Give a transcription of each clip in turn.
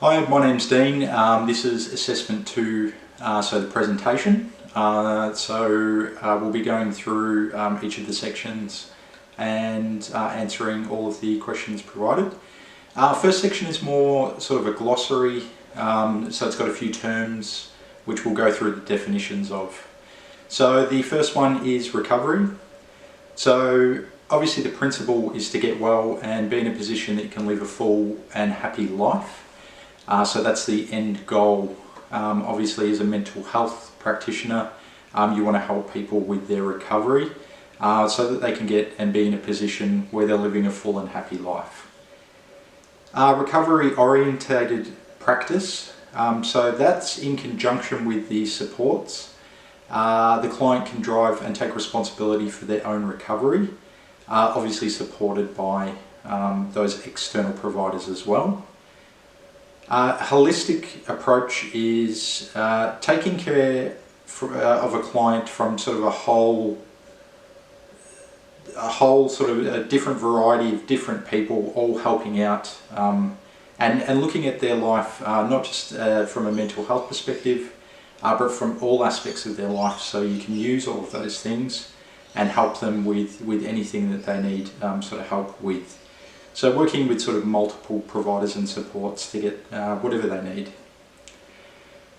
Hi, my name's Dean. This is assessment 2, so the presentation. We'll be going through each of the sections and answering all of the questions provided. First section is more sort of a glossary, so it's got a few terms which we'll go through the definitions of. So the first one is recovery. So obviously the principle is to get well and be in a position that you can live a full and happy life. So that's the end goal. Obviously, as a mental health practitioner, you want to help people with their recovery so that they can get and be in a position where they're living a full and happy life. Recovery orientated practice, so that's in conjunction with the supports. The client can drive and take responsibility for their own recovery, obviously supported by those external providers as well. Holistic approach is taking care of a client from sort of a whole sort of a different variety of different people all helping out and looking at their life not just from a mental health perspective but from all aspects of their life, so you can use all of those things and help them with anything that they need sort of help with. So working with sort of multiple providers and supports to get whatever they need.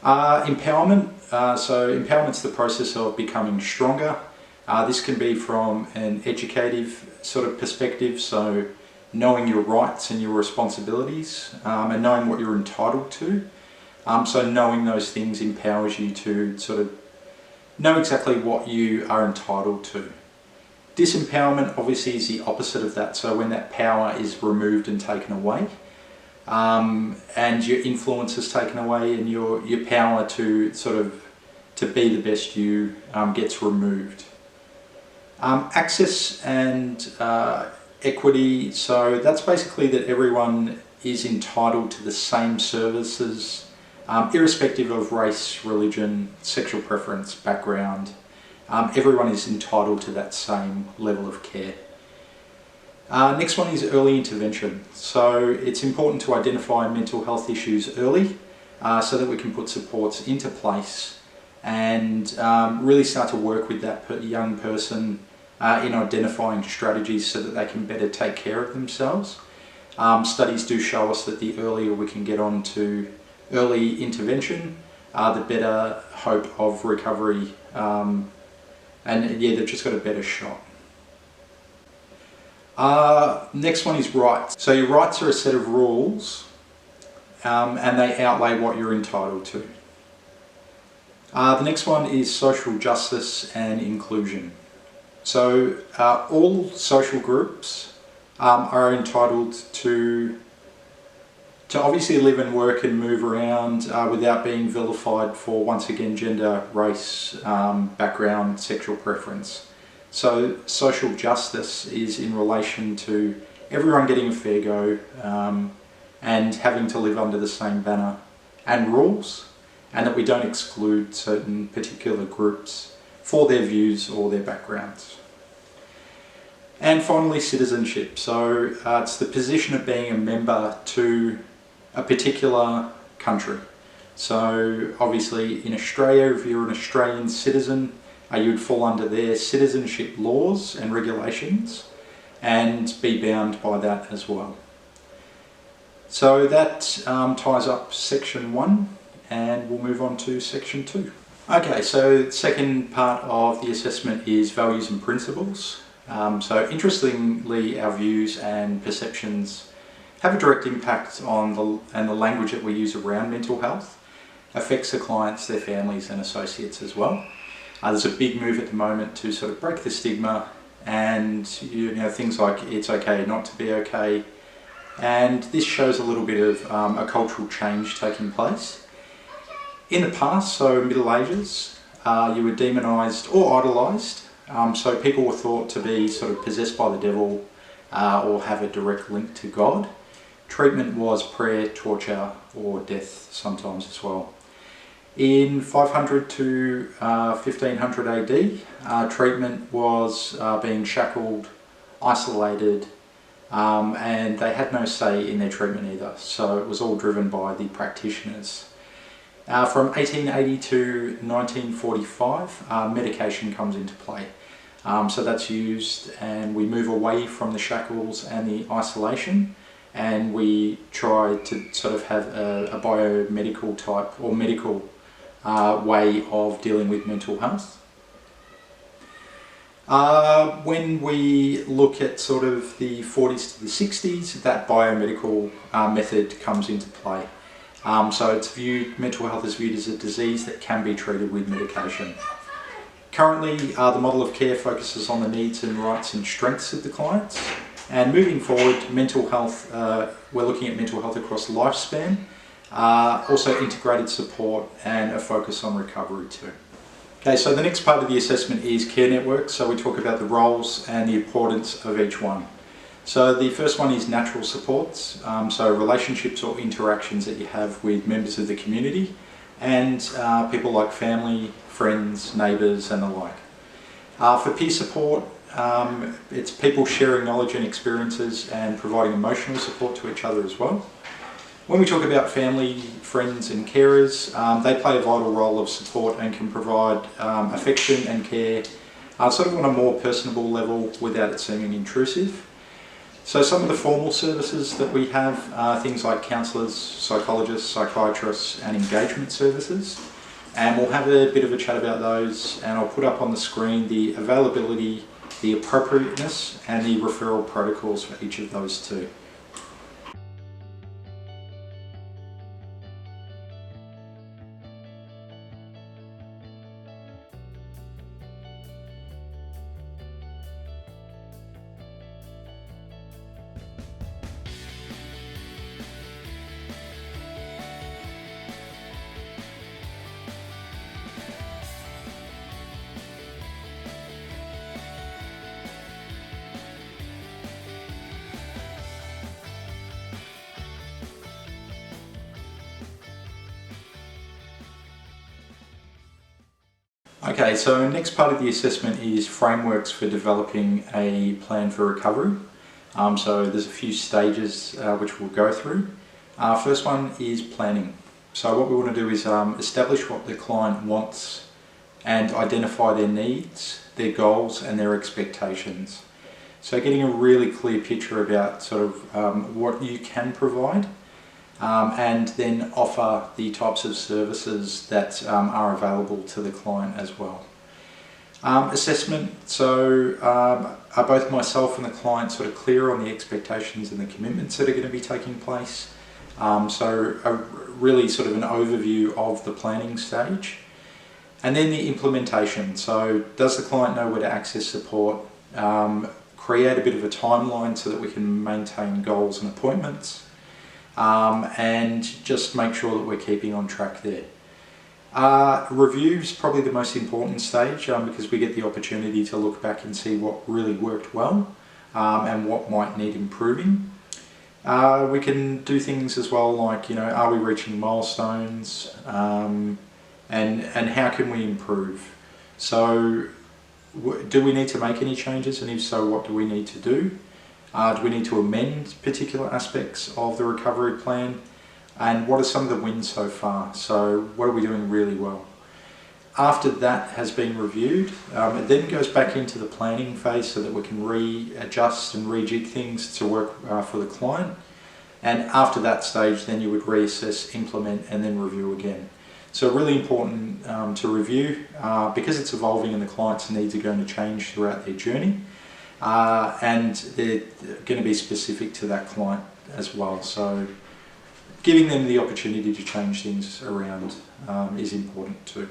Empowerment. So empowerment's the process of becoming stronger. This can be from an educative sort of perspective, so knowing your rights and your responsibilities and knowing what you're entitled to. So knowing those things empowers you to sort of know exactly what you are entitled to. Disempowerment obviously is the opposite of that, so when that power is removed and taken away, and your influence is taken away and your power to sort of to be the best you gets removed. Access and equity, so that's basically that everyone is entitled to the same services, irrespective of race, religion, sexual preference, background. Everyone is entitled to that same level of care. Next one is early intervention. So it's important to identify mental health issues early so that we can put supports into place and really start to work with that young person in identifying strategies so that they can better take care of themselves. Studies do show us that the earlier we can get on to early intervention, the better hope of recovery. And yeah, they've just got a better shot. Next one is rights. So your rights are a set of rules and they outlay what you're entitled to. The next one is social justice and inclusion. So all social groups are entitled to obviously live and work and move around without being vilified for, once again, gender, race, background, sexual preference. So social justice is in relation to everyone getting a fair go and having to live under the same banner and rules, and that we don't exclude certain particular groups for their views or their backgrounds. And finally, citizenship. So it's the position of being a member to a particular country. So obviously in Australia, if you're an Australian citizen, you would fall under their citizenship laws and regulations and be bound by that as well. So that ties up section 1, and we'll move on to section 2. Okay, so the second part of the assessment is values and principles. So interestingly, our views and perceptions have a direct impact on the language that we use around mental health, affects the clients, their families and associates as well. There's a big move at the moment to sort of break the stigma and things like it's okay not to be okay, and this shows a little bit of a cultural change taking place. In the past, so Middle Ages, you were demonised or idolised, so people were thought to be sort of possessed by the devil or have a direct link to God. Treatment was prayer, torture or death sometimes as well. In 500 to 1500 AD, treatment was being shackled, isolated, and they had no say in their treatment either, so it was all driven by the practitioners. From 1880 to 1945, medication comes into play. So that's used, and we move away from the shackles and the isolation, and we try to sort of have a biomedical type or medical way of dealing with mental health. When we look at sort of the 40s to the 60s, that biomedical method comes into play. So it's mental health is viewed as a disease that can be treated with medication. Currently, the model of care focuses on the needs and rights and strengths of the clients. And moving forward, mental health, we're looking at mental health across the lifespan, also integrated support and a focus on recovery too. Okay, so the next part of the assessment is care networks. So we talk about the roles and the importance of each one. So the first one is natural supports, so relationships or interactions that you have with members of the community and people like family, friends, neighbours and the like. For peer support, it's people sharing knowledge and experiences and providing emotional support to each other as well. When we talk about family, friends and carers, they play a vital role of support and can provide affection and care sort of on a more personable level without it seeming intrusive. So some of the formal services that we have are things like counsellors, psychologists, psychiatrists and engagement services. And we'll have a bit of a chat about those, and I'll put up on the screen the availability, the appropriateness and the referral protocols for each of those two. Okay, so next part of the assessment is frameworks for developing a plan for recovery. So there's a few stages which we'll go through. First one is planning. So what we want to do is establish what the client wants and identify their needs, their goals and their expectations. So getting a really clear picture about sort of what you can provide and then offer the types of services that are available to the client as well. Assessment, so are both myself and the client sort of clear on the expectations and the commitments that are going to be taking place? So really sort of an overview of the planning stage. And then the implementation, so does the client know where to access support? Create a bit of a timeline so that we can maintain goals and appointments. And just make sure that we're keeping on track there. Review is probably the most important stage because we get the opportunity to look back and see what really worked well and what might need improving. We can do things as well like, are we reaching milestones and how can we improve? So do we need to make any changes, and if so, what do we need to do? Do we need to amend particular aspects of the recovery plan? And what are some of the wins so far? So what are we doing really well? After that has been reviewed, it then goes back into the planning phase so that we can readjust and rejig things to work for the client. And after that stage, then you would reassess, implement, and then review again. So really important to review because it's evolving and the client's needs are going to change throughout their journey. And they're going to be specific to that client as well. So giving them the opportunity to change things around is important too.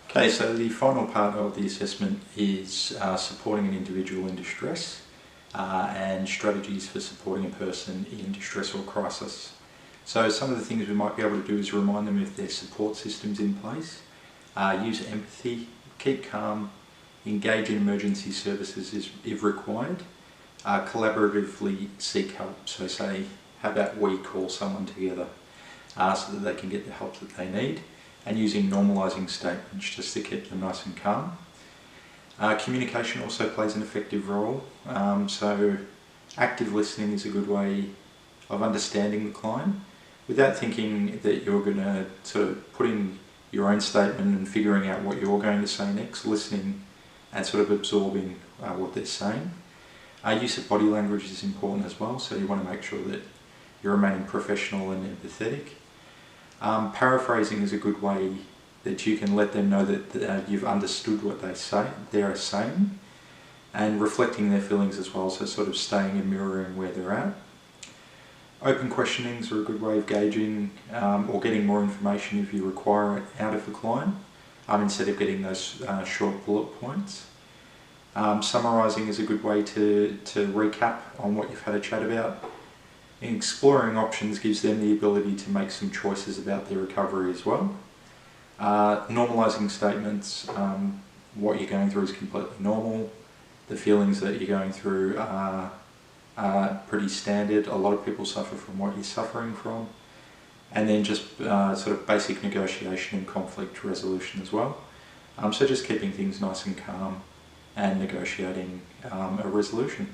Okay, so the final part of the assessment is supporting an individual in distress and strategies for supporting a person in distress or crisis. So some of the things we might be able to do is remind them if their support systems in place, use empathy, keep calm, engage in emergency services if required, collaboratively seek help. So say, how about we call someone together so that they can get the help that they need, and using normalising statements just to keep them nice and calm. Communication also plays an effective role. So Active listening is a good way of understanding the client without thinking that you're going to sort of put in your own statement and figuring out what you're going to say next. Listening and sort of absorbing what they're saying. Use of body language is important as well, so you want to make sure that you're remaining professional and empathetic. Paraphrasing is a good way that you can let them know that you've understood what they're saying, and reflecting their feelings as well, so sort of staying and mirroring where they're at. Open questionings are a good way of gauging or getting more information if you require it out of the client, instead of getting those short bullet points. Summarising is a good way to recap on what you've had a chat about. And exploring options gives them the ability to make some choices about their recovery as well. Normalising statements, what you're going through is completely normal. The feelings that you're going through are pretty standard. A lot of people suffer from what you're suffering from. And then just sort of basic negotiation and conflict resolution as well. So just keeping things nice and calm and negotiating a resolution.